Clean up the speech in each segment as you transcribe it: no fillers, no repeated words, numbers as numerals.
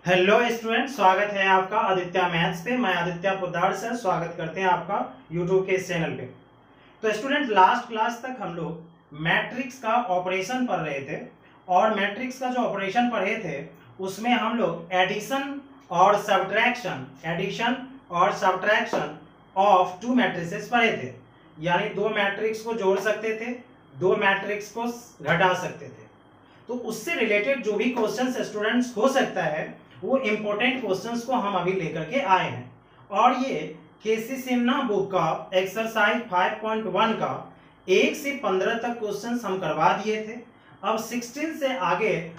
Hello student, स्वागत है आपका आदित्य मैथ्स पे। मैं आदित्य पोद्दार सर स्वागत करते हैं आपका यूट्यूब के इस चैनल पे। तो स्टूडेंट, लास्ट क्लास तक हम लोग मैट्रिक्स का ऑपरेशन पढ़ रहे थे और मैट्रिक्स का जो ऑपरेशन पढ़े थे उसमें हम लोग एडिशन और सब्ट्रैक्शन ऑफ टू मैट्रिसेस पढ़े थे। यानी दो मैट्रिक्स को जोड़ सकते थे, दो मैट्रिक्स को घटा सकते थे। तो उससे रिलेटेड जो भी क्वेश्चंस स्टूडेंट्स हो सकता है वो इंपॉर्टेंट क्वेश्चंस को हम अभी लेकर के आए हैं। और ये केसी सिन्हा बुक का एक्सरसाइज 5.1 का 1 से 15 तक क्वेश्चंस हम करवा दिए थे। अब 16 से आगे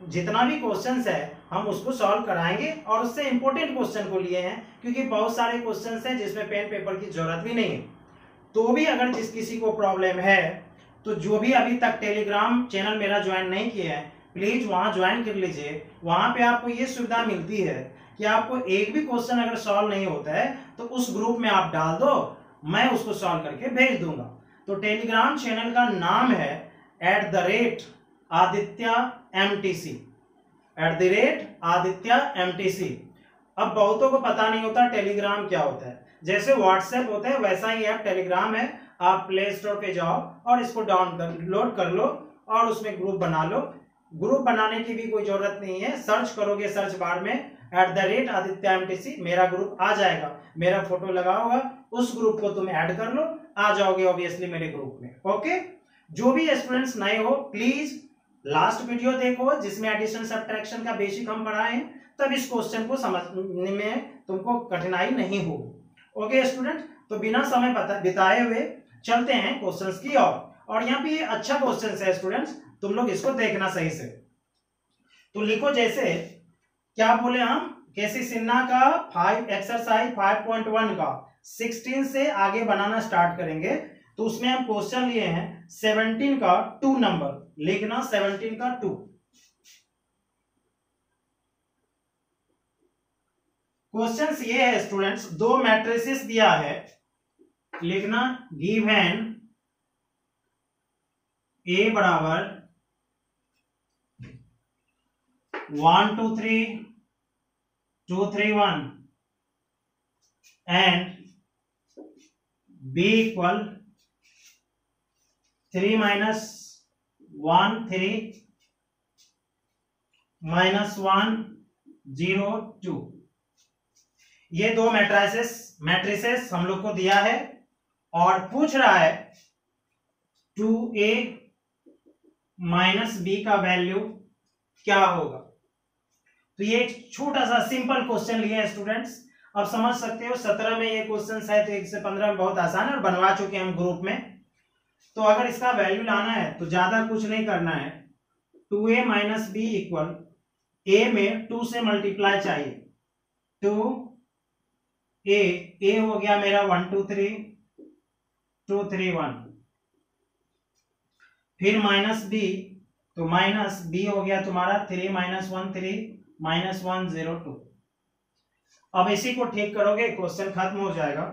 जितना भी क्वेश्चंस है हम उसको सॉल्व कराएंगे और उससे इंपॉर्टेंट क्वेश्चन को लिए हैं, क्योंकि बहुत सारे क्वेश्चंस हैं जिसमें पेन पेपर की जरूरत भी नहीं है। तो भी अगर जिस किसी को प्रॉब्लम है तो जो भी अभी तक टेलीग्राम चैनल मेरा ज्वाइन नहीं किया है प्लीज वहां ज्वाइन कर लीजिए। वहां पे आपको ये सुविधा मिलती है कि आपको एक भी क्वेश्चन अगर सॉल्व नहीं होता है तो उस ग्रुप में आप डाल दो, मैं उसको सॉल्व करके भेज दूंगा। तो टेलीग्राम चैनल का नाम है @AdityaMTC। अब बहुतों को पता नहीं होता टेलीग्राम क्या होता है। जैसे व्हाट्सएप होता है वैसा ही ऐप टेलीग्राम है। आप प्ले स्टोर पे जाओ और इसको डाउनलोड कर लो और उसमें ग्रुप बना लो। ग्रुप बनाने की भी कोई जरूरत नहीं है, सर्च करोगे सर्च बार में @AdityaMTC, मेरा ग्रुप आ जाएगा, मेरा फोटो लगा होगा, उस ग्रुप को तुम ऐड कर लो, आ जाओगे ऑब्वियसली मेरे ग्रुप में। ओके, जो भी स्टूडेंट्स नए हो प्लीज लास्ट वीडियो देखो जिसमें एडिशन सब्ट्रैक्शन का बेसिक हम पढ़ाए हैं, तब इस क्वेश्चन को समझने में तुमको कठिनाई नहीं होगी। ओके स्टूडेंट, तो बिना समय बिताए हुए चलते हैं क्वेश्चंस की और यहाँ पे ये अच्छा क्वेश्चन है स्टूडेंट्स, तुम लोग इसको देखना सही से। तो लिखो, जैसे क्या बोले हम, केसी सिन्हा का एक्सरसाइज 5.1 का 16 से आगे बनाना स्टार्ट करेंगे। तो उसमें हम क्वेश्चन लिए हैं 17 का 2 नंबर, लिखना 17 का 2। क्वेश्चन ये है स्टूडेंट्स, दो मैट्रिसेस दिया है, लिखना गिवन ए बराबर 1 2 3 2 3 1 एंड b इक्वल 3 -1 3 -1 0 2। ये दो मैट्रिसेस हम लोग को दिया है और पूछ रहा है 2a - b का वैल्यू क्या होगा। तो ये एक छोटा सा सिंपल क्वेश्चन लिया है स्टूडेंट्स। अब समझ सकते हो 17 में ये क्वेश्चन है तो 1 से 15 में बहुत आसान है और बनवा चुके हैं हम ग्रुप में। तो अगर इसका वैल्यू लाना है तो ज्यादा कुछ नहीं करना है, 2a - b इक्वल a में 2 से मल्टीप्लाई चाहिए, 2a हो गया मेरा 1 2 3 2 3 1, फिर माइनस b, तो माइनस b हो गया तुम्हारा 3 - 1 3 -1 0 2। अब इसी को ठीक करोगे क्वेश्चन खत्म हो जाएगा।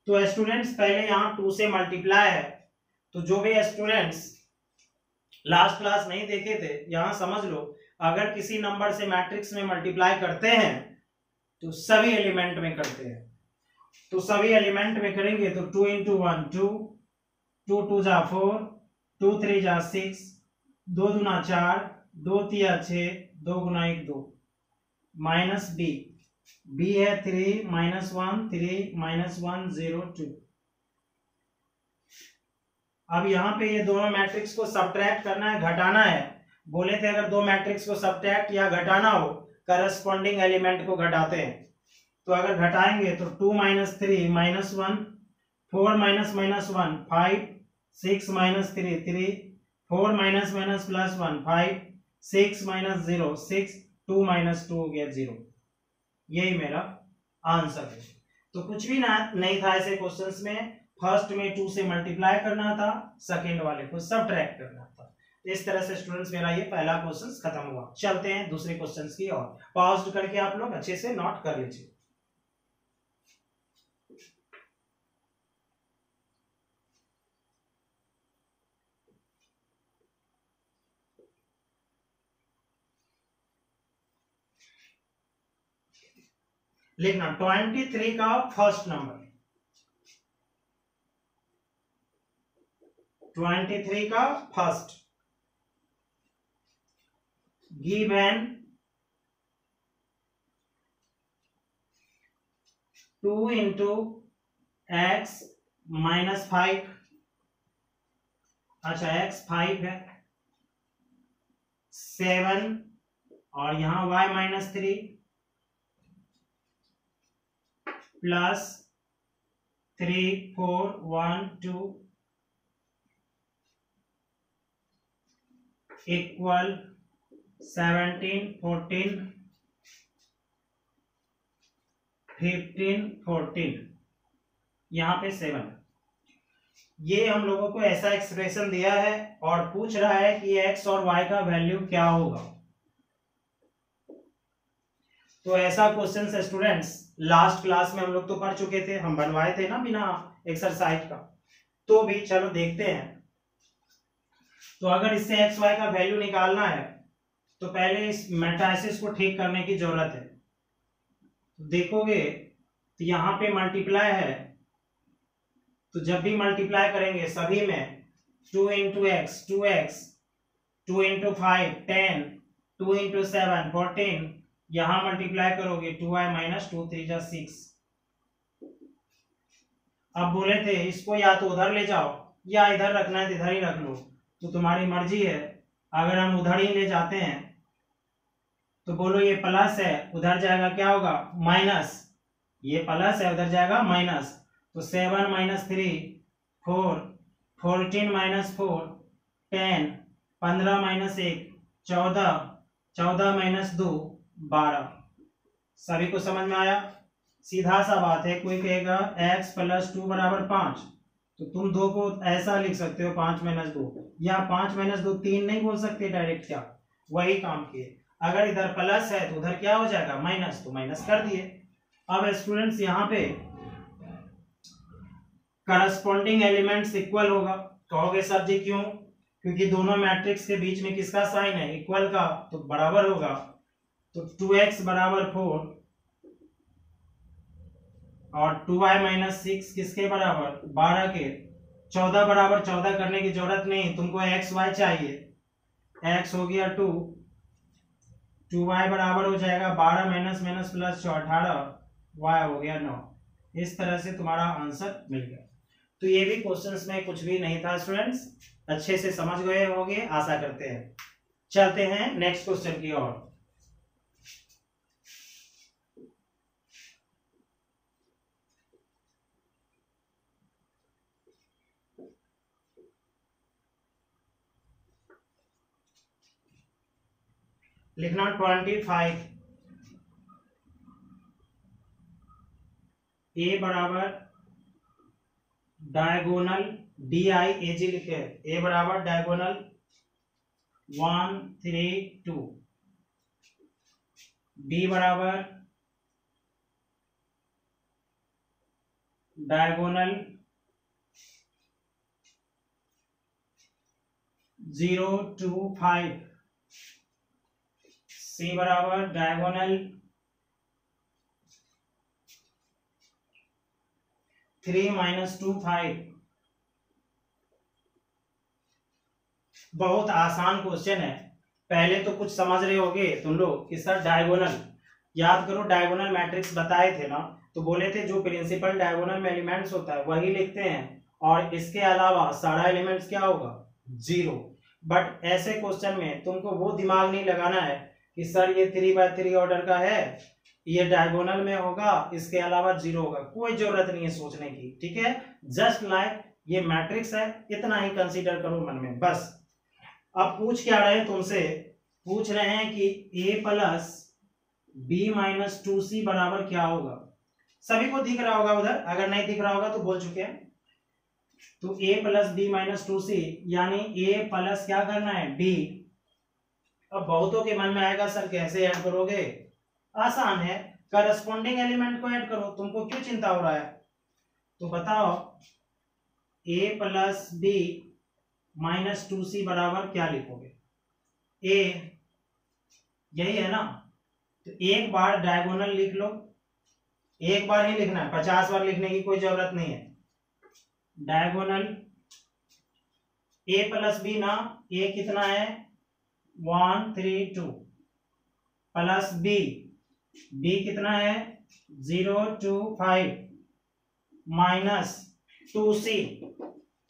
तो स्टूडेंट्स पहले यहां 2 से मल्टीप्लाई है, तो जो भी स्टूडेंट्स लास्ट क्लास नहीं देखे थे यहां समझ लो, अगर किसी नंबर से मैट्रिक्स में मल्टीप्लाई करते हैं तो सभी एलिमेंट में करते हैं। तो सभी एलिमेंट में करेंगे तो 2 × 1 2, 2 2 जा 4, 2 3 जा 6, 2 दूना 4, 2 तिया 6, 2 गुना 1 2, माइनस b है 3 -1 3 -1 0 2। अब यहाँ पे ये दोनों मैट्रिक्स को सब्ट्रैक्ट करना है, घटाना है। बोले थे अगर दो मैट्रिक्स को सब्ट्रैक्ट या घटाना हो करस्पॉन्डिंग एलिमेंट को घटाते हैं। तो अगर घटाएंगे तो 2 - 3 -1, 4 - -1 5, 6 - 3 3, 4 - +1 5, 6 - 0 6, 2 - 2 हो गया 0। यही मेरा आंसर है। तो कुछ भी नहीं था ऐसे क्वेश्चंस में। फर्स्ट में 2 से मल्टीप्लाई करना था, सेकंड वाले को सब्ट्रैक्ट करना था। इस तरह से स्टूडेंट्स मेरा ये पहला क्वेश्चन खत्म हुआ। चलते हैं दूसरे क्वेश्चंस की ओर। पॉज करके आप लोग अच्छे से नोट कर लीजिए। लिखना 23 का फर्स्ट नंबर, 23 का first, given 2 into x minus 5, अच्छा एक्स 5 है, 7 और यहां y माइनस 3 प्लस 3 4 1 2 इक्वल 17 14 15 14, यहां पे 7। ये हम लोगों को ऐसा एक्सप्रेशन दिया है और पूछ रहा है कि x और y का वैल्यू क्या होगा। तो ऐसा क्वेश्चन है स्टूडेंट्स, लास्ट क्लास में हम लोग तो पढ़ चुके थे, हम बनवाए थे ना बिना एक्सरसाइज का, तो भी चलो देखते हैं। तो अगर इससे एक्स वाई का वैल्यू निकालना है तो पहले इस मैट्रिसेस को ठीक करने की जरूरत है। देखोगे तो यहां पे मल्टीप्लाई है, तो जब भी मल्टीप्लाई करेंगे सभी में 2 into x 2x, 2 into 5 10, 2 into 7 14, यहां मल्टीप्लाई करोगे 2y माइनस 2 3 जा 6। अब बोले थे इसको या तो उधर ले जाओ या इधर रखना है तो इधर ही रख लो, तो तुम्हारी मर्जी है। अगर हम उधर ही ले जाते हैं तो बोलो ये प्लस है, उधर जाएगा क्या होगा माइनस, ये प्लस है उधर जाएगा माइनस, तो 7 माइनस 3 4, 14 माइनस 4 10, 15 माइनस 1 14, 14 माइनस 2 12। सभी को समझ में आया? सीधा सा बात है, कोई कहेगा x प्लस 2 बराबर 5, तो तुम 2 को ऐसा लिख सकते हो 5 माइनस 2, या 5 माइनस 2 3 नहीं बोल सकते डायरेक्ट, क्या वही काम किए। अगर इधर प्लस है तो उधर क्या हो जाएगा माइनस, तो माइनस कर दिए। अब स्टूडेंट्स यहाँ पे करस्पॉन्डिंग एलिमेंट्स इक्वल होगा, कहोगे सर जी क्यों? क्योंकि दोनों मैट्रिक्स के बीच में किसका साइन है इक्वल का, तो बराबर होगा। तो 2x बराबर 4 और 2y माइनस 6 किसके बराबर 12 के, 14 बराबर 14 करने की जरूरत नहीं, तुमको x y चाहिए, x हो गया 2, 2y बराबर हो जाएगा 12 माइनस माइनस प्लस 18, y हो गया 9। इस तरह से तुम्हारा आंसर मिल गया। तो ये भी क्वेश्चंस में कुछ भी नहीं था स्टूडेंट्स, अच्छे से समझ गए होंगे आशा करते हैं। चलते हैं नेक्स्ट क्वेश्चन की ओर। लिखना 25, ए बराबर डायगोनल DIAG लिखे, ए बराबर डायगोनल 1 3 2, बी बराबर डायगोनल 0 2 5, सी बराबर डायगोनल 3 माइनस 2 5। बहुत आसान क्वेश्चन है, पहले तो कुछ समझ रहे होगे तुम लोग कि सर डायगोनल, याद करो डायगोनल मैट्रिक्स बताए थे ना, तो बोले थे जो प्रिंसिपल डायगोनल में एलिमेंट्स होता है वही लिखते हैं और इसके अलावा सारा एलिमेंट्स क्या होगा 0। बट ऐसे क्वेश्चन में तुमको वो दिमाग नहीं लगाना है कि सर ये 3/3 ऑर्डर का है, ये डायगोनल में होगा, इसके अलावा 0 होगा, कोई जरूरत नहीं है सोचने की, ठीक है। जस्ट लाइक ये मैट्रिक्स है, इतना ही कंसीडर करो मन में बस। अब पूछ क्या रहे हैं तुमसे, पूछ रहे हैं कि a plus B minus 2c बराबर क्या होगा। सभी को दिख रहा होगा उधर, अगर नहीं दिख रहा होगा तो बोल चुके हैं। तो a plus B minus 2c यानी a प्लस क्या करना है b। अब बहुतों के मन में आएगा सर कैसे ऐड करोगे, आसान है, करस्पॉन्डिंग एलिमेंट को ऐड करो, तुमको क्यों चिंता हो रहा है। तो बताओ a plus B minus 2c बराबर क्या लिखोगे, a यही है ना, तो एक बार डायगोनल लिख लो, एक बार ही लिखना है, 50 बार लिखने की कोई जरूरत नहीं है। डायगोनल ए प्लस बी ना, ए कितना है 1 3 2 प्लस बी, बी कितना है 0 2 5 माइनस 2c,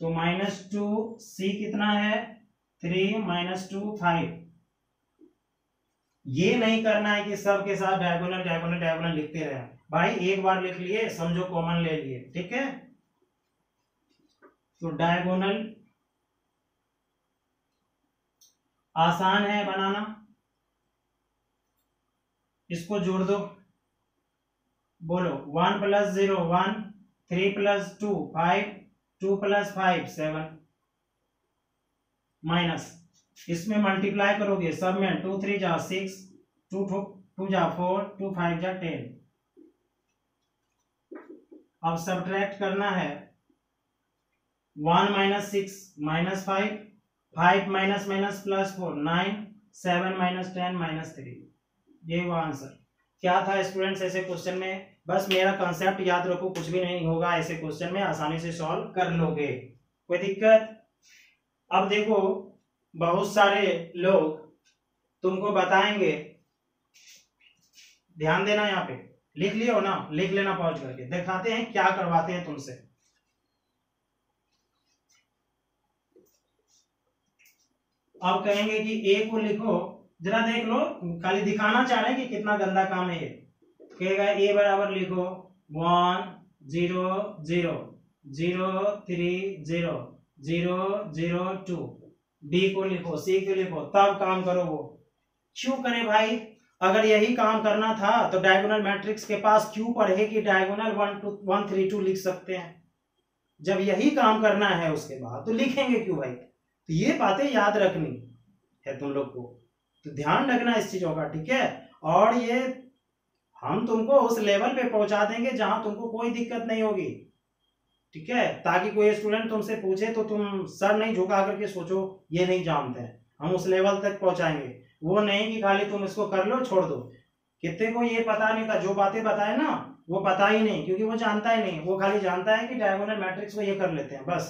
तो -2c कितना है 3 -2 5। ये नहीं करना है कि सब के साथ डायगोनल डायगोनल डायगोनल लिखते रहे भाई, एक बार लिख लिए समझो कॉमन ले लिए, ठीक है। तो डायगोनल आसान है बनाना, इसको जोड़ दो, बोलो 1 + 0 1, 3 + 2 5, 2 + 5 7, माइनस इसमें मल्टीप्लाई करोगे सब में 2 3 जा 6, 2 जा 4, 2 5 जा 10। अब सब्ट्रैक्ट करना है 1 - 6 -5, 5 माइनस माइनस +4 9, 7 - 10 - 3। ये वो आंसर। क्या था स्टूडेंट्स ऐसे क्वेश्चन में, बस मेरा कंसेप्ट याद रखो, कुछ भी नहीं होगा ऐसे क्वेश्चन में, आसानी से सॉल्व कर लोगे, कोई दिक्कत। अब देखो बहुत सारे लोग तुमको बताएंगे, ध्यान देना, यहाँ पे लिख लियो ना, लिख लेना पॉज करके, दिखाते हैं क्या करवाते हैं तुमसे। अब कहेंगे कि ए को लिखो, जरा देख लो, खाली दिखाना चाह रहे हैं कि कितना गंदा काम है ये। कहेगा ए बराबर लिखो 1 0 0 0 3 0 0 0 2, बी को लिखो, सी को लिखो, तब काम करो। वो क्यों करे भाई, अगर यही काम करना था तो डायगोनल मैट्रिक्स के पास क्यों पढ़े कि डायगोनल 1 2 1 3 2 लिख सकते हैं। जब यही काम करना है उसके बाद तो लिखेंगे क्यों भाई। तो ये बातें याद रखनी है तुम लोग को, तो ध्यान रखना इस चीजों का, ठीक है। और ये हम तुमको उस लेवल पे पहुंचा देंगे जहां तुमको कोई दिक्कत नहीं होगी, ठीक है, ताकि कोई स्टूडेंट तुमसे पूछे तो तुम सर नहीं झुका करके सोचो ये नहीं जानते हैं, हम उस लेवल तक पहुंचाएंगे। वो नहीं कि खाली तुम इसको कर लो छोड़ दो। कितने को ये पता नहीं था, जो बातें बताए ना वो पता ही नहीं, क्योंकि वो जानता ही नहीं, वो खाली जानता है कि डायगोनल मैट्रिक्स को ये कर लेते हैं बस।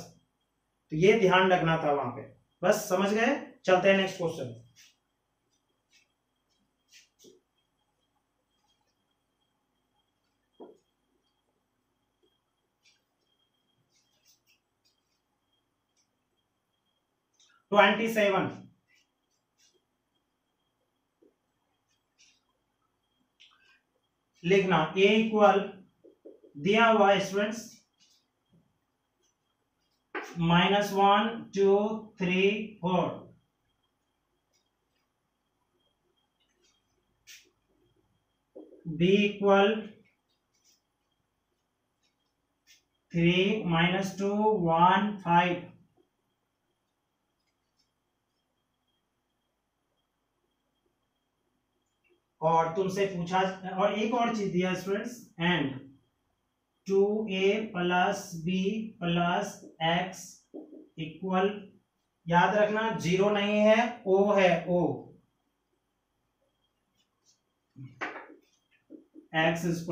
तो ये ध्यान रखना था वहां पे, बस समझ गए। चलते हैं नेक्स्ट क्वेश्चन। ट्वेंटी 27 लिखना, ए इक्वल दिया हुआ है स्टूडेंट्स -1 2 3 4, बी इक्वल 3 -2 1 5, और तुमसे पूछा, और एक और चीज दिया students, and 2a + b + x equal, याद रखना 0 नहीं है, o है, o x =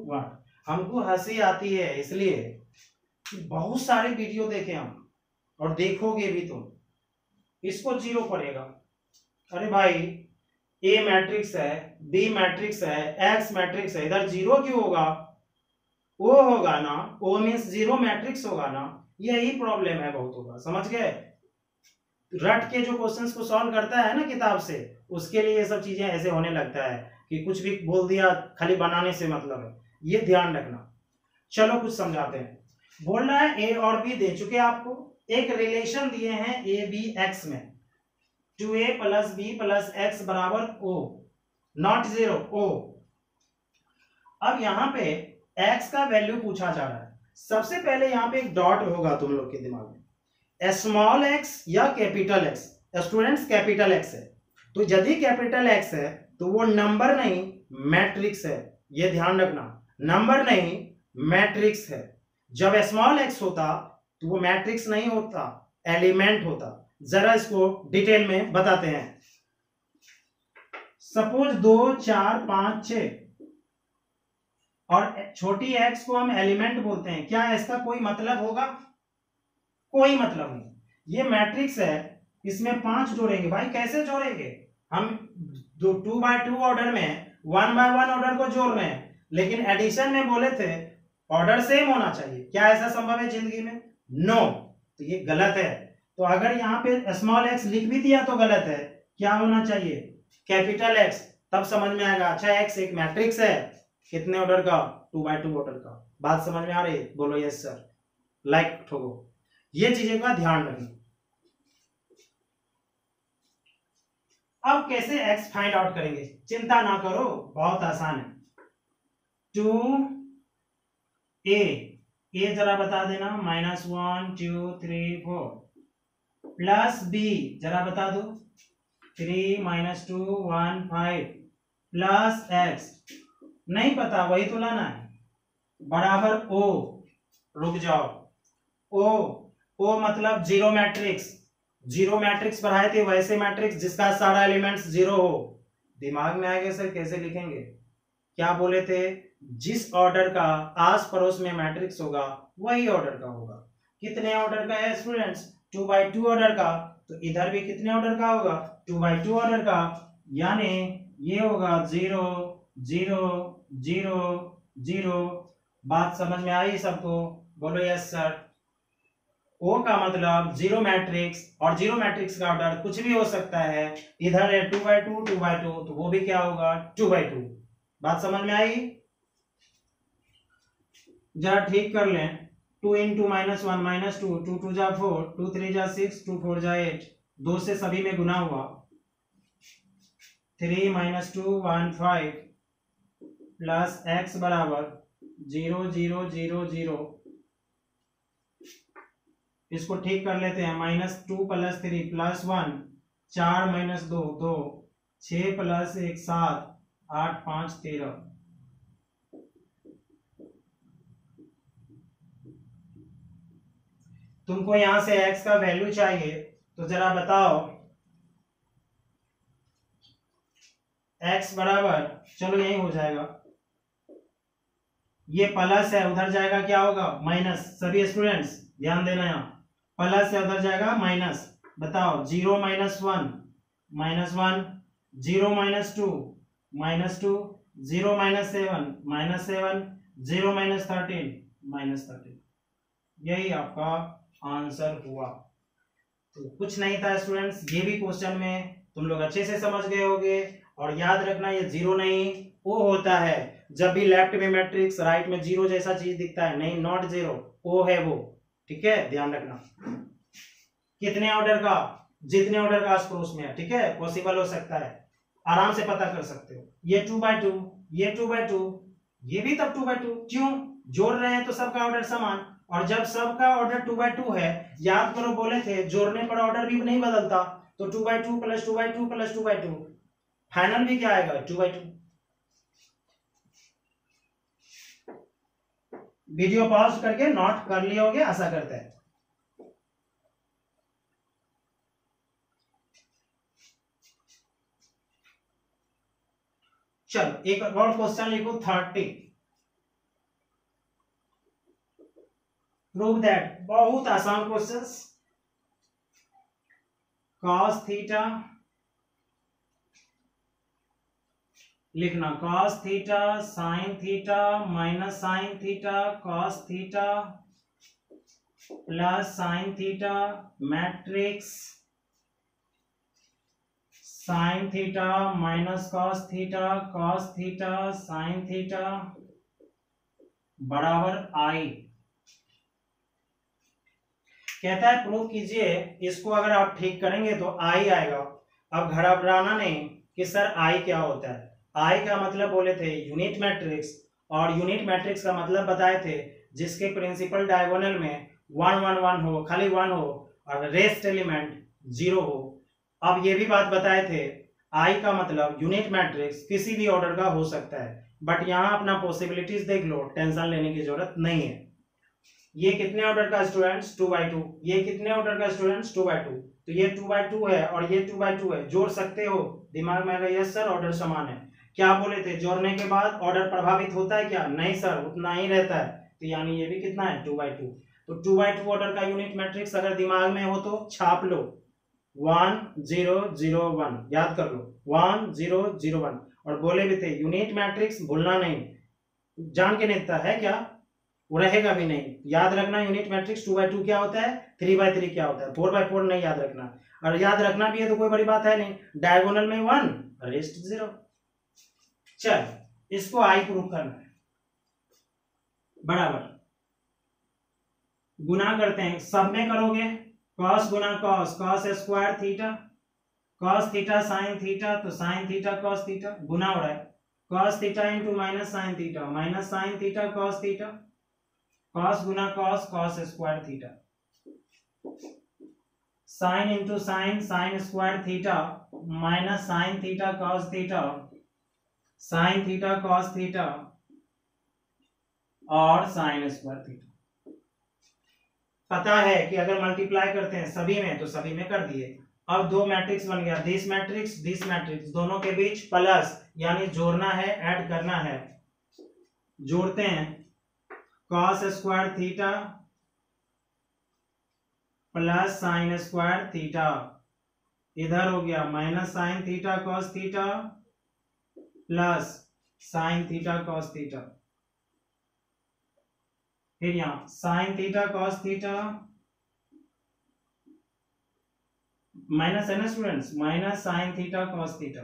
1। हमको हंसी आती है इसलिए बहुत सारे वीडियो देखे हम, और देखोगे भी तुम, इसको 0 पड़ेगा। अरे भाई ए मैट्रिक्स है, बी मैट्रिक्स है, एक्स मैट्रिक्स है, इधर 0 क्यों होगा, ओ होगा ना, ओ मीन्स 0 मैट्रिक्स होगा ना। यही प्रॉब्लम है बहुतों का, समझ गए। रट के जो क्वेश्चंस को सॉल्व करता है ना किताब से, उसके लिए ये सब चीजें ऐसे होने लगता है कि कुछ भी बोल दिया, खाली बनाने से मतलब है, ये ध्यान रखना। चलो कुछ समझाते हैं। बोल रहा है ए और बी दे चुके आपको, एक रिलेशन दिए हैं ए बी एक्स में, 2a + b + x = o, not 0, o। अब यहाँ पे x का वैल्यू पूछा जा रहा है। सबसे पहले यहाँ पे एक डॉट होगा तुम लोग के दिमाग में, स्मॉल x या capital x। Students capital x है, तो यदि कैपिटल x है तो वो नंबर नहीं मैट्रिक्स है, ये ध्यान रखना, नंबर नहीं मैट्रिक्स है। जब स्मॉल x होता तो वो मैट्रिक्स नहीं होता, एलिमेंट होता। जरा इसको डिटेल में बताते हैं। सपोज 2 4 5 6, और छोटी x को हम एलिमेंट बोलते हैं। क्या इसका कोई मतलब होगा? कोई मतलब नहीं। ये मैट्रिक्स है, इसमें 5 जोड़ेंगे भाई, कैसे जोड़ेंगे? हम 2x2 ऑर्डर में 1x1 ऑर्डर को जोड़ रहे हैं, लेकिन एडिशन में बोले थे ऑर्डर सेम होना चाहिए। क्या ऐसा संभव है जिंदगी में? नो। तो ये गलत है। तो अगर यहाँ पे स्मॉल x लिख भी दिया तो गलत है। क्या होना चाहिए? कैपिटल X, तब समझ में आएगा। अच्छा, x एक मैट्रिक्स है, कितने ऑर्डर का? 2x2 ऑर्डर का। बात समझ में आ रही है? बोलो यस सर, लाइक ठोको। ये चीजें का ध्यान रखना। अब कैसे x फाइंड आउट करेंगे? चिंता ना करो, बहुत आसान है। 2a जरा बता देना, -1 2 3 4 प्लस b जरा बता दो, 3 -2 1 5 प्लस x नहीं पता, वही तो लाना है, बराबर o। रुक जाओ, o मतलब जीरो मैट्रिक्स। जीरो मैट्रिक्स पढ़ाए थे, वैसे मैट्रिक्स जिसका सारा एलिमेंट्स जीरो हो। दिमाग में आएगा सर कैसे लिखेंगे? क्या बोले थे? जिस ऑर्डर का आस पड़ोस में मैट्रिक्स होगा वही ऑर्डर का होगा। कितने ऑर्डर का है स्टूडेंट्स? 2x2 ऑर्डर का। तो इधर भी कितने ऑर्डर का होगा? 2x2 ऑर्डर का। यानी ये होगा 0 0 0 0। बात समझ में आई सबको? बोलो यस सर। ओ का मतलब जीरो मैट्रिक्स, और जीरो मैट्रिक्स का ऑर्डर कुछ भी हो सकता है। इधर है 2x2 2x2, तो वो भी क्या होगा? 2x2। बात समझ में आई? जरा ठीक कर लें। 2 × -1 -2 2 2 जा 4 2 3 जा 6 2 4 जा 8, 2 से सभी में गुना हुआ। 3 -2 1 5 प्लस x बराबर 0 0 0 0। इसको ठीक कर लेते हैं। -2 + 3 + 1 4 - 2 2 6 + 1 7 8 5 13। तुमको यहां से x का वैल्यू चाहिए, तो जरा बताओ। x बराबर, चलो यही हो जाएगा। ये प्लस है, उधर जाएगा क्या होगा? माइनस। सभी स्टूडेंट्स ध्यान देना, यहाँ प्लस है, उधर जाएगा माइनस। बताओ 0 - 1 -1 0 - 2 -2 0 - 7 -7 0 - 13 -13। यही आपका आंसर हुआ। तो कुछ नहीं था स्टूडेंट्स, ये भी क्वेश्चन में तुम लोग अच्छे से समझ गए होंगे। और याद रखना, ये जीरो नहीं ओ होता है। जब भी लेफ्ट में मैट्रिक्स राइट में जीरो जैसा चीज दिखता है, नहीं, नॉट जीरो, ओ है वो। ठीक है, ध्यान रखना। कितने ऑर्डर का? जितने ऑर्डर का आस पड़ोस में है। ठीक है, पॉसिबल हो सकता है, आराम से पता कर सकते हो। ये 2x2, ये 2x2, ये भी तब 2x2। क्यों? जोड़ रहे हैं तो सबका ऑर्डर समान, और जब सबका ऑर्डर 2x2 है, याद करो बोले थे जोड़ने पर ऑर्डर भी नहीं बदलता। तो 2x2 + 2x2 + 2x2, फाइनल भी क्या आएगा? 2x2। वीडियो पॉज करके नोट कर लिए होगे, आशा करते हैं। चलो एक और क्वेश्चन लिखो 30। Prove that. बहुत आसान क्वेश्चंस। cos थीटा लिखना, cos theta sin theta minus sin theta cos theta plus sin theta matrix sin theta minus cos theta sin theta बराबर i। कहता है प्रूव कीजिए। इसको अगर आप ठीक करेंगे तो i आएगा। अब घबराना नहीं कि सर i क्या होता है। i का मतलब बोले थे यूनिट मैट्रिक्स, और यूनिट मैट्रिक्स का मतलब बताए थे जिसके प्रिंसिपल डायगोनल में 1 1 1 हो, खाली 1 हो, और रेस्ट एलिमेंट 0 हो। अब ये भी बात बताए थे i का मतलब यूनिट मैट्रिक्स किसी भी ऑर्डर का हो सकता है। बट यहाँ अपना पॉसिबिलिटीज देख लो, टेंशन लेने की जरूरत नहीं है। ये कितने ऑर्डर का स्टूडेंट्स? 2x2। ये कितने ऑर्डर का स्टूडेंट्स? 2x2। तो ये 2x2 है और ये 2x2 है, जोड़ सकते हो। दिमाग में आएगा यस सर, ऑर्डर समान है। क्या बोले थे, जोड़ने के बाद ऑर्डर प्रभावित होता है क्या, नहीं सर, उतना ही रहता है। तो यानी ये भी कितना है 2/2। तो 2/2 ऑर्डर का यूनिट मैट्रिक्स अगर दिमाग में हो तो छाप लो 1001, याद कर लो 1001। और बोले भी थे यूनिट मैट्रिक्स भूलना नहीं, जान के नहीं है क्या, वो रहेगा भी नहीं, याद रखना यूनिट मैट्रिक्स 2/2 क्या होता है, 3/3 क्या होता है, 4/4 नहीं याद रखना। और याद रखना भी है तो कोई बड़ी बात है नहीं, डायगोनल में 1 रेस्ट 0। चल इसको आई प्रूफ करना है, बराबर गुना करते हैं, सब में करोगे कॉस गुना cos, cos square theta, cos theta sine theta, तो साइन थीटा कॉस थीटा, गुना हो रहा है cos theta into minus sine theta, minus sine theta cos theta, cos गुना cos, cos square theta, sine into sine, sine square theta, minus sine theta cos theta, sine theta cos theta और sine square theta. पता है कि अगर multiply करते हैं सभी में तो सभी में कर दिए। अब दो मैट्रिक्स बन गया, दिस मैट्रिक्स, दोनों के बीच प्लस यानी जोड़ना है, ऐड करना है, जोड़ते हैं cos square theta plus sign square theta, इधर हो गया minus sine theta cos theta plus sign theta cos theta, फिर यहां sign theta cos theta minus है ना students, minus sine theta cos theta,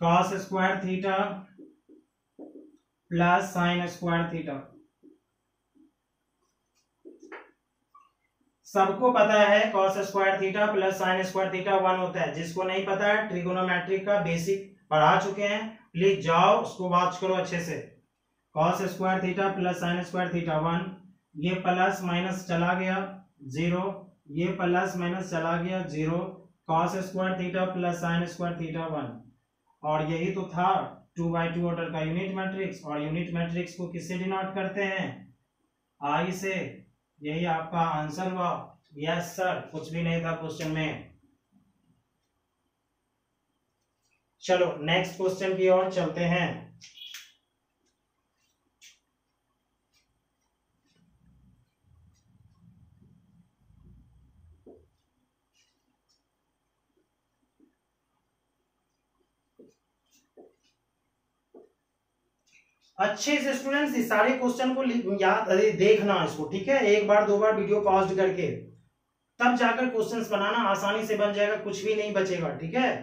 cos square theta plus sign square theta. सबको पता है cos square theta plus sign square theta 1 होता है, जिसको नहीं पता है ट्रिगोनोमेट्री का बेसिक पढ़ा चुके हैं, प्लीज जाओ उसको वॉच करो अच्छे से। Cos square theta plus sign square theta 1, ये प्लस माइनस चला गया 0, ये प्लस माइनस चला गया 0, cos square theta plus sign square theta 1। और यही तो था 2/2 ऑर्डर का यूनिट मैट्रिक्स, और यूनिट मैट्रिक्स को किससे डिनोट करते हैं, आई से। यही आपका आंसर हुआ। यस सर, कुछ भी नहीं था क्वेश्चन में। चलो नेक्स्ट क्वेश्चन की ओर चलते हैं। अच्छे से स्टूडेंट्स इस सारे क्वेश्चन को याद देखना इसको, ठीक है, एक बार दो बार वीडियो पॉज करके, तब जाकर क्वेश्चंस बनाना आसानी से बन जाएगा, कुछ भी नहीं बचेगा, ठीक है।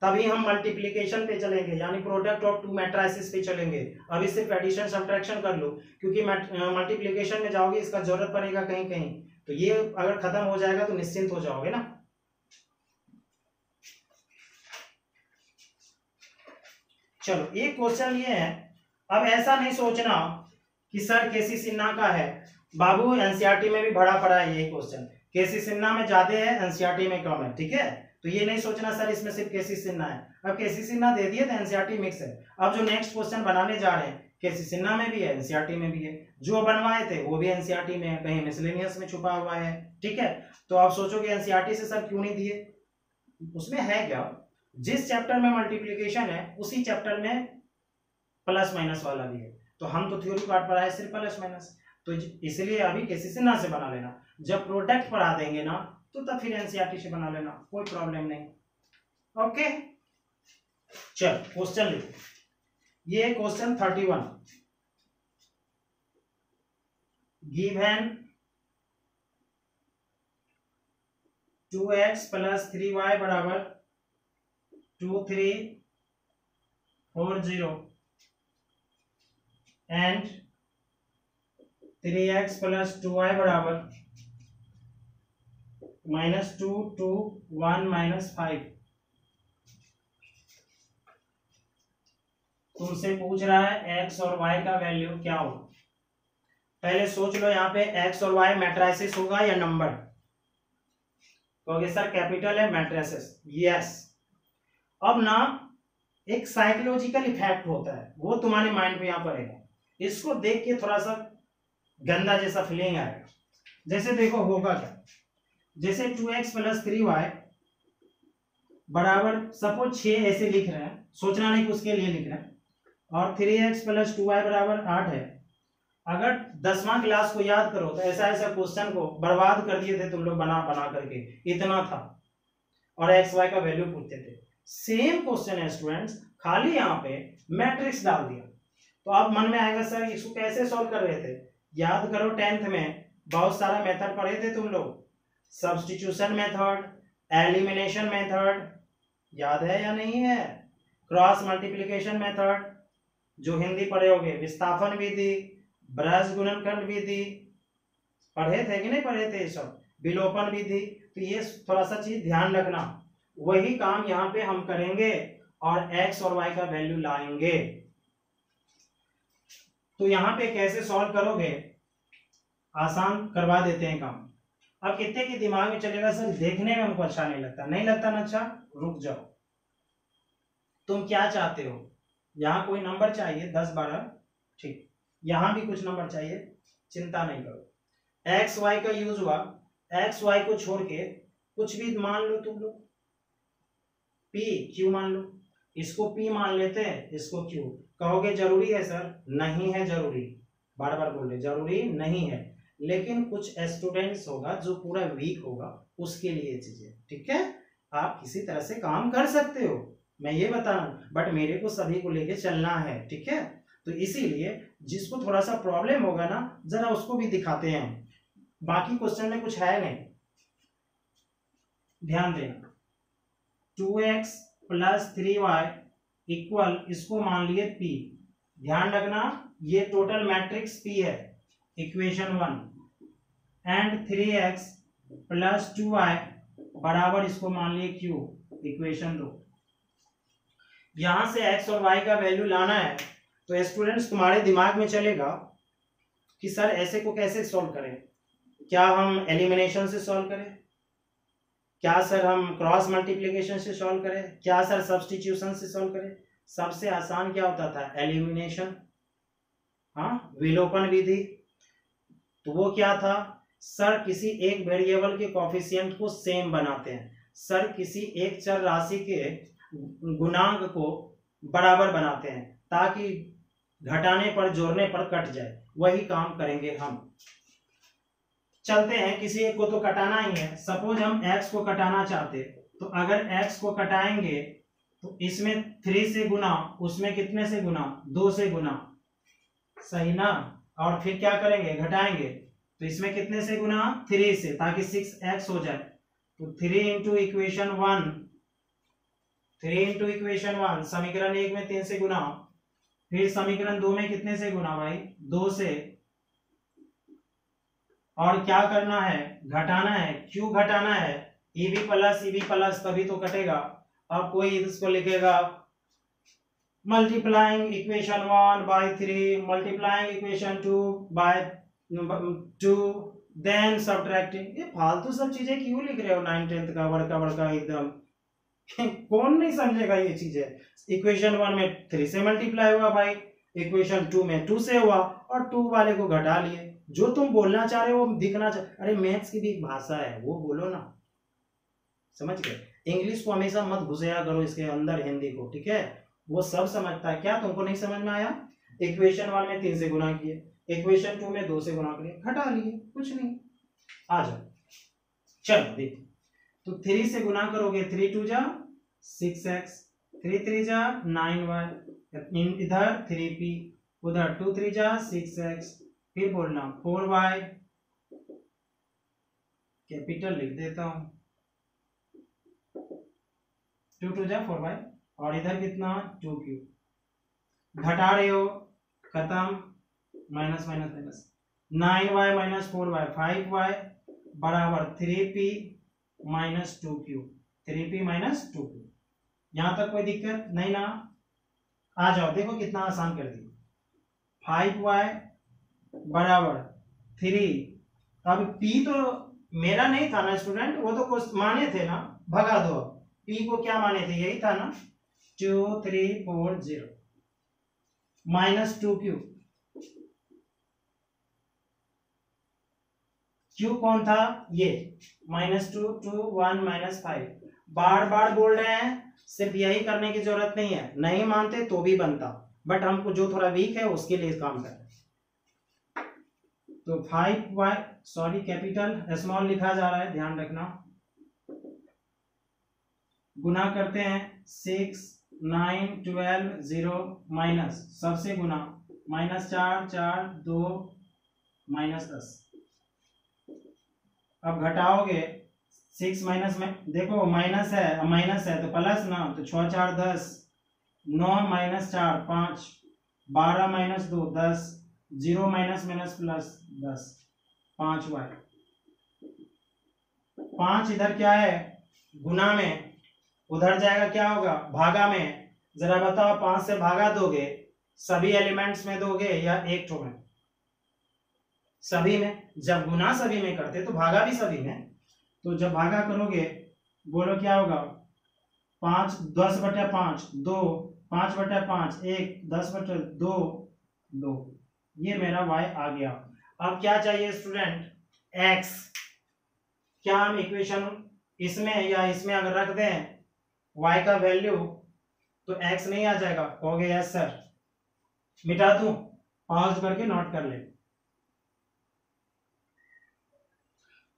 तभी हम मल्टीप्लिकेशन पे चलेंगे, यानी प्रोडक्ट ऑफ टू मैट्रिसेस पे चलेंगे। अभी सिर्फ एडिशन सब्ट्रैक्शन कर लो, क्योंकि मल्टीप्लिकेशन में जाओगे इसका जरूरत पड़ेगा कहीं कहीं, तो ये अगर खत्म हो जाएगा तो निश्चिंत हो जाओगे ना। चलो एक क्वेश्चन ये है, अब ऐसा नहीं सोचना कि सर केसी सिन्हा का है, बाबू एनसीईआरटी में भी भरा पड़ा है यही क्वेश्चन, केसी सिन्हा में ज्यादा है एनसीईआरटी में कम है, ठीक है। तो ये नहीं सोचना सर इसमें सिर्फ केसी सिन्हा है, अब केसी सिन्हा दे दिए तो एनसीईआरटी मिक्स है। अब जो नेक्स्ट क्वेश्चन बनाने जा रहे हैं केसी सिन्हा में भी है एनसीईआरटी में भी है, जो बनवाए थे वो भी एनसीईआरटी में है, कहीं मिसलेनियस में छुपा हुआ है, ठीक है। तो आप सोचोगे एनसीईआरटी से सर क्यों नहीं दिए, उसमें है क्या, जिस चैप्टर में मल्टीप्लीकेशन है उसी चैप्टर में प्लस माइनस वाला भी है, तो हम तो थ्योरी पार्ट पढ़ा है सिर्फ प्लस माइनस, तो इसलिए अभी केसी सिन्हा से बना लेना, जब प्रोडक्ट पढ़ा देंगे ना तो तब फिर एनसीईआरटी से बना लेना, कोई प्रॉब्लम नहीं। ओके चल क्वेश्चन लिखो, ये क्वेश्चन 31, गिवन 2x + 3y बराबर 2340 एंड 3x + 2y बराबर -2 to 1 - 5। तुमसे पूछ रहा है x और y का वैल्यू क्या होगा। पहले सोच लो यहाँ पे x और y मैट्रिसेस होगा या नंबर, कहोगे सर कैपिटल है मैट्रिसेस, यस। अब ना एक साइकोलॉजिकल इफेक्ट होता है, वो तुम्हारे माइंड पे यहाँ पर है, इसको देख के थोड़ा सा गंदा जैसा फीलिंग आएगा। जैसे देखो होगा क्या, जैसे 2x + 3y बराबर सपोज 6 ऐसे लिख रहे हैं, सोचना नहीं कि उसके लिए लिख रहे हैं। और 3x प्लस 2y बराबर 8 है। अगर 10वां क्लास को याद करो तो ऐसा ऐसा क्वेश्चन को बर्बाद कर दिए थे तुम लोग बना बना करके, इतना था, और एक्स वाई का वैल्यू पूछते थे। सेम क्वेश्चन है स्टूडेंट्स, खाली यहाँ पे मैट्रिक्स डाल दिया। तो अब मन में आएगा सर इसको कैसे सॉल्व कर रहे थे। याद करो 10th में बहुत सारा मेथड पढ़े थे तुम लोग, सब्स्टिट्यूशन मेथड, एलिमिनेशन मेथड, याद है या नहीं है, क्रॉस मल्टीप्लिकेशन मेथड, जो हिंदी पढ़े होगे विस्थापन विधि, ब्रज गुणनखंड विधि, पढ़े थे कि नहीं पढ़े थे ये सब, विलोपन विधि। तो ये थोड़ा सा चीज ध्यान रखना, वही काम यहाँ पे हम करेंगे और x और y का वैल्यू लाएंगे। तो यहाँ पे कैसे सॉल्व करोगे, आसान करवा देते हैं काम। अब कितने के दिमाग में चलेगा सर देखने में हमको अच्छा नहीं लगता, नहीं लगता ना अच्छा, रुक जाओ। तुम क्या चाहते हो, यहाँ कोई नंबर चाहिए 10 12, ठीक, यहाँ भी कुछ नंबर चाहिए, चिंता नहीं करो। एक्स वाई का यूज हुआ, एक्स वाई को छोड़ के कुछ भी मान लो तुम लोग, पी क्यू मान लो, इसको पी मान लेते हैं, इसको क्यू। कहोगे जरूरी है सर, नहीं है जरूरी, बार बार बोल रहे जरूरी नहीं है, लेकिन कुछ स्टूडेंट्स होगा जो पूरा वीक होगा, उसके लिए चीजें, ठीक है। आप किसी तरह से काम कर सकते हो, मैं ये बता रहा हूं, बट मेरे को सभी को लेके चलना है, ठीक है। तो इसीलिए जिसको थोड़ा सा प्रॉब्लम होगा ना, जरा उसको भी दिखाते हैं। बाकी क्वेश्चन में कुछ है नहीं, ध्यान देना। 2x प्लस 3y इक्वल, इसको मान लिए p, ध्यान रखना ये टोटल मैट्रिक्स p है, equation 1, and 3x plus 2y बराबर इसको मान लिए q, इक्वेशन 2। यहां से x और y का वैल्यू लाना है, तो स्टूडेंट्स तुम्हारे दिमाग में चलेगा कि सर ऐसे को कैसे सॉल्व करें, क्या हम एलिमिनेशन से सॉल्व करें, क्या सर हम क्रॉस मल्टीप्लिकेशन से सॉल्व करें, क्या सर सब्स्टिट्यूशन से सॉल्व करें। सबसे आसान क्या होता था, एलिमिनेशन, हाँ, विलोपन विधि। तो वो क्या था, सर किसी एक वेरिएबल के कोफिशिएंट को सेम बनाते हैं, सर किसी एक चर राशि के गुणांक को बराबर बनाते हैं ताकि घटाने पर जोड़ने पर कट जाए, वही काम करेंगे हम। चलते हैं, किसी एक को तो कटाना ही है। सपोज हम x को कटाना चाहते, तो अगर x को कटाएंगे तो इसमें 3 से गुना, उसमें कितने से गुना, 2 से गुना, सही ना। और फिर क्या करेंगे, घटाएंगे, तो इसमें कितने से गुना, 3 से, ताकि 6x हो जाए। तो 3 इंटू इक्वेशन 1, 3 इंटू इक्वेशन 1, समीकरण 1 में 3 से गुना, फिर समीकरण 2 में कितने से गुना भाई, 2 से, और क्या करना है, घटाना है। क्यों घटाना है, ईबी प्लस तभी तो कटेगा। अब कोई इसको लिखेगा multiplying equation 1 by 3, multiplying equation 2 by 2, then subtracting. ये फालतू सब चीजें क्यों लिख रहे हो 9th 10th का बड़का एकदम कौन नहीं समझेगा ये चीजें। इक्वेशन 1 में 3 से मल्टीप्लाई हुआ भाई, इक्वेशन 2 में 2 से हुआ, और 2 वाले को घटा लिए। जो तुम बोलना चाह रहे हो वो दिखना चाह, अरे मैथ्स की भी एक भाषा है, वो बोलो ना, समझ गए। इंग्लिश को हमेशा मत घुसेया करो इसके अंदर, हिंदी को, ठीक है, वो सब समझता है। क्या तुमको नहीं समझ में आया, इक्वेशन 1 में 3 से गुना किए, इक्वेशन 2 में 2 से गुना किए, घटा लिए, कुछ नहीं। आ जाओ, चलो देखो, तो 3 से गुना करोगे, 3 2 जा 6x, 3 3 जा 9y, इधर 3p, उधर 2 3 जा 6x, फिर बोलना 4y, कैपिटल लिख देता हूं, 2 2 जा 4y, और इधर कितना 2q, घटा रहे हो, खत्म, minus minus minus, 9y minus 4y 5y बराबर 3p minus 2q, 3p minus 2q। यहां तक कोई दिक्कत नहीं ना, आ जाओ, देखो कितना आसान कर दिया। 5y बराबर 3, अब p तो मेरा नहीं था ना स्टूडेंट, वो तो कुछ माने थे ना, भगा दो। p को क्या माने थे, यही था ना, 2 3 4 0 माइनस 2q, q कौन था, ये -2 2 1 -5। बार बार बोल रहे हैं, सिर्फ यही करने की जरूरत नहीं है, नहीं मानते तो भी बनता, बट हमको जो थोड़ा वीक है उसके लिए काम करें। तो 5y सॉरी कैपिटल स्मॉल लिखा जा रहा है, ध्यान रखना। गुना करते हैं 6 9 12 0 माइनस सबसे गुना -4 4 2 -10। अब घटाओगे 6 माइनस में देखो माइनस है तो प्लस ना, तो 6 4 10 9 -4 5 12 -2 10 0 माइनस माइनस प्लस 10 5y। 5 इधर क्या है गुना में, उधर जाएगा क्या होगा भागा में। जरा बताओ 5 से भागा दोगे सभी एलिमेंट्स में दोगे या एक ठो में? सभी में। जब गुना सभी में करते तो भागा भी सभी में, तो जब भागा करोगे बोलो क्या होगा 5 10/5 2 5/5 1 10/2 2। ये मेरा y आ गया। अब क्या चाहिए स्टूडेंट? x। क्या हम इक्वेशन इसमें या इसमें अगर रख दें y का वैल्यू तो x नहीं आ जाएगा? कहोगे यस सर। मिटा दूं? पॉज करके नोट कर ले।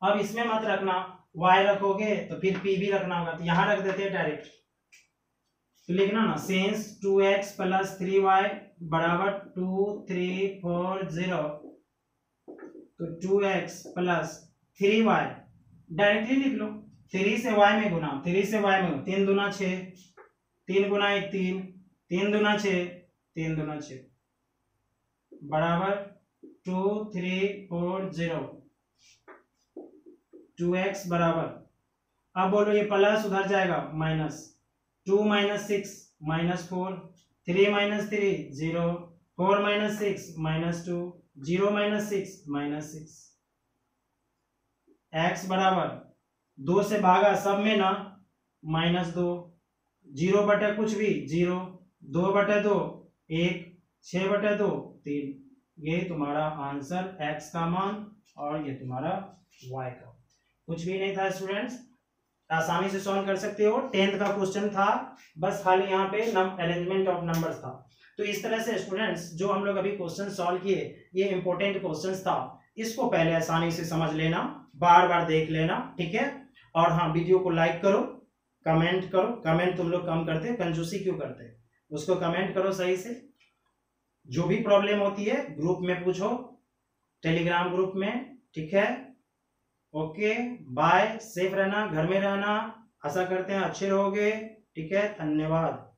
अब इसमें मत रखना, y रखोगे तो फिर p भी रखना होगा, तो यहां रख देते हैं डायरेक्ट। तो लिखना ना सिंस 2x + 3y = 2 3 4 0, तो 2x + 3y डायरेक्टली लिख लो। 3 से y में गुना, 3 से y में 3 दूना 6 3 गुना 1 3 3 दूना 6 3 दूना 6 बराबर 2 3 4 0 2x बराबर, अब बोलो ये प्लस उधर जाएगा माइनस 2 - 6 -4 3 - 3 0 4 - 6 -2 0 - 6 -6 x बराबर 2 से भागा सब में ना -2 0 बटे कुछ भी 0 2/2 1 6/2 3। ये तुम्हारा आंसर x का मान और ये तुम्हारा y का। कुछ भी नहीं था स्टूडेंट्स, आसानी से सॉल्व कर सकते हो। 10th का क्वेश्चन था, बस खाली यहाँ पे अरेंजमेंट ऑफ नंबर्स था। तो इस तरह से स्टूडेंट्स जो हम लोग अभी क्वेश्चन सॉल्व किए ये इंपॉर्टेंट क्वेश्चंस था, इसको पहले आसानी से समझ लेना, बार बार देख लेना, ठीक है। और हाँ वीडियो को लाइक करो, कमेंट करो। कमेंट तुम लोग कम करते, कंजूसी क्यों करते, उसको कमेंट करो सही से। जो भी प्रॉब्लम होती है ग्रुप में पूछो, टेलीग्राम ग्रुप में, ठीक है। ओके बाय, सेफ रहना, घर में रहना, आशा करते हैं अच्छे रहोगे, ठीक है। धन्यवाद।